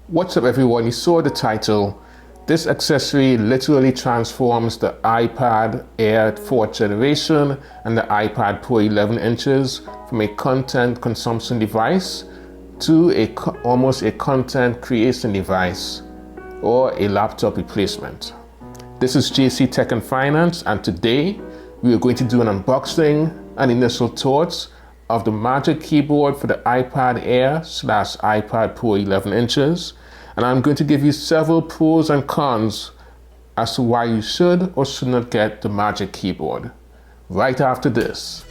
What's up everyone, you saw the title. This accessory literally transforms the iPad Air 4th generation and the iPad Pro 11 inches from a content consumption device to almost a content creation device or a laptop replacement. This is JC Tech and Finance, and today we are going to do an unboxing and initial thoughts of the Magic Keyboard for the iPad Air / iPad Pro 11 inches. And I'm going to give you several pros and cons as to why you should or should not get the Magic Keyboard right after this.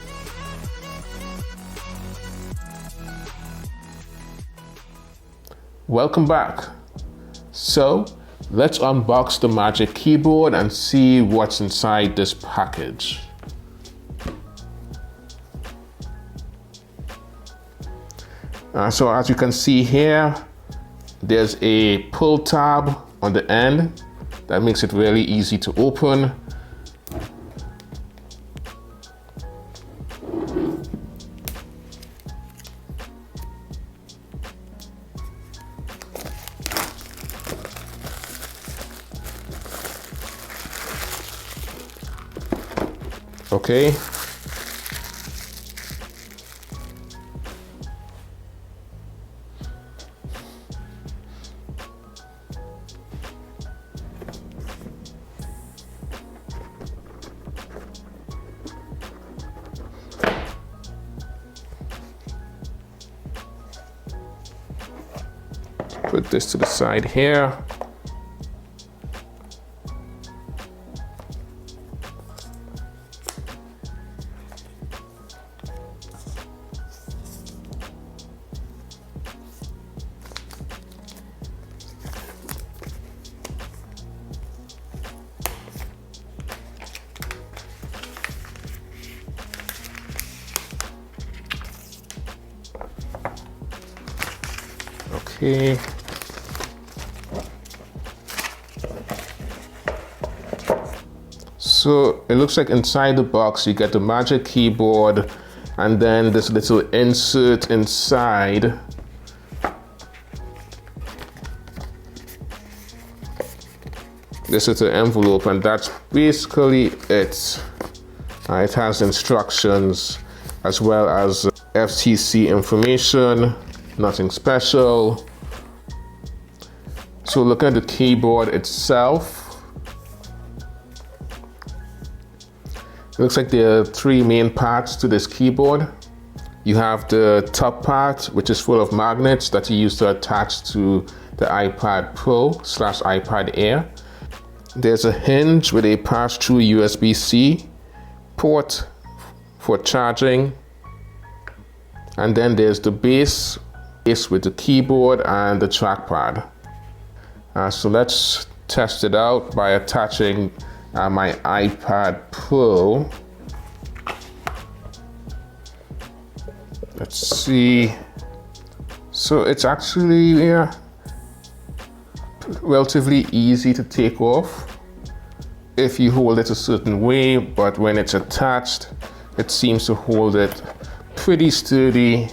Welcome back. So let's unbox the Magic Keyboard and see what's inside this package. So as you can see here, there's a pull tab on the end that makes it really easy to open. Okay. Put this to the side here. Okay. So it looks like inside the box you get the Magic Keyboard and then this little insert inside. This is the envelope and that's basically it. It has instructions as well as FCC information, nothing special. So looking at the keyboard itself, it looks like there are three main parts to this keyboard. You have the top part, which is full of magnets that you use to attach to the iPad Pro / iPad Air. There's a hinge with a pass-through USB-C port for charging. And then there's the base with the keyboard and the trackpad. So let's test it out by attaching my iPad Pro. Let's see. So it's actually relatively easy to take off if you hold it a certain way, but when it's attached, it seems to hold it pretty sturdy.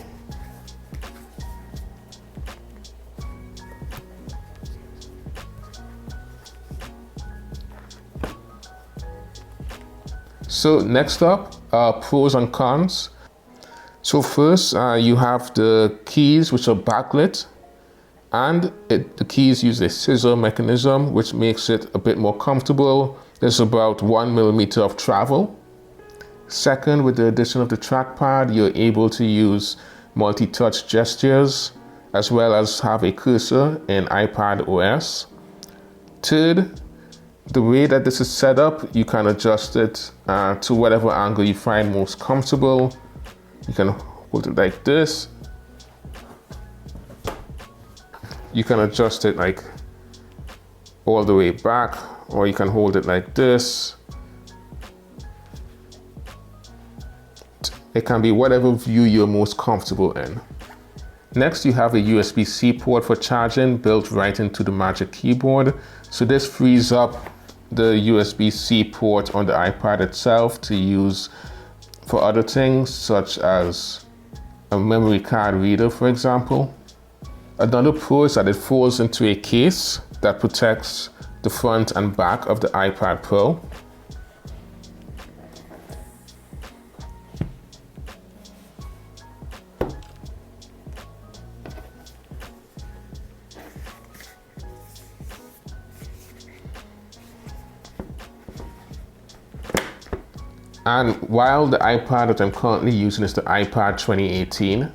So next up, pros and cons. So first, you have the keys, which are backlit, and the keys use a scissor mechanism, which makes it a bit more comfortable. There's about 1 millimeter of travel. Second, with the addition of the trackpad, you're able to use multi-touch gestures, as well as have a cursor in iPad OS. Third, the way that this is set up, you can adjust it to whatever angle you find most comfortable. You can hold it like this. You can adjust it like all the way back, or you can hold it like this. It can be whatever view you're most comfortable in. Next, you have a USB-C port for charging built right into the Magic Keyboard. So this frees up the USB-C port on the iPad itself to use for other things, such as a memory card reader, for example. Another pro is that it folds into a case that protects the front and back of the iPad Pro. And while the iPad that I'm currently using is the iPad 2018,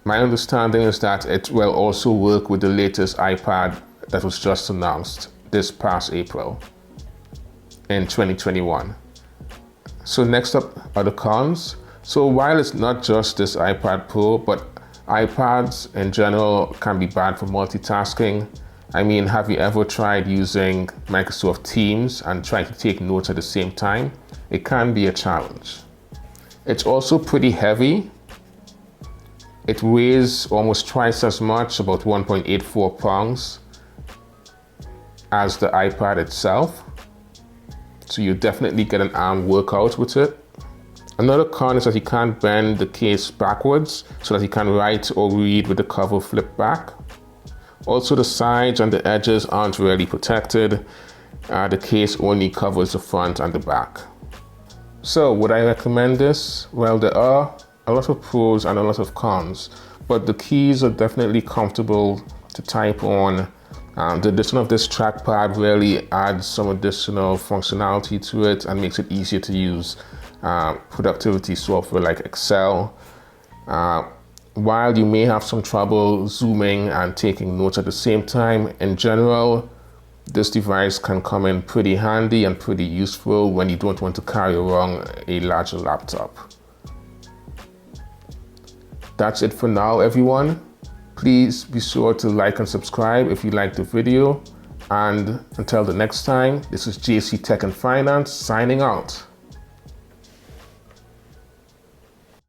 my understanding is that it will also work with the latest iPad that was just announced this past April in 2021. So next up are the cons. So while it's not just this iPad Pro, but iPads in general can be bad for multitasking. I mean, have you ever tried using Microsoft Teams and trying to take notes at the same time? It can be a challenge. It's also pretty heavy. It weighs almost twice as much, about 1.84 pounds, as the iPad itself. So you definitely get an arm workout with it. Another con is that you can't bend the case backwards so that you can write or read with the cover flipped back. Also, the sides and the edges aren't really protected. The case only covers the front and the back. So would I recommend this? Well, there are a lot of pros and a lot of cons, but the keys are definitely comfortable to type on. The addition of this trackpad really adds some additional functionality to it and makes it easier to use productivity software like Excel. While you may have some trouble zooming and taking notes at the same time, in general, this device can come in pretty handy and pretty useful when you don't want to carry around a larger laptop. That's it for now, everyone. Please be sure to like and subscribe if you liked the video. And until the next time, this is JC Tech and Finance signing out.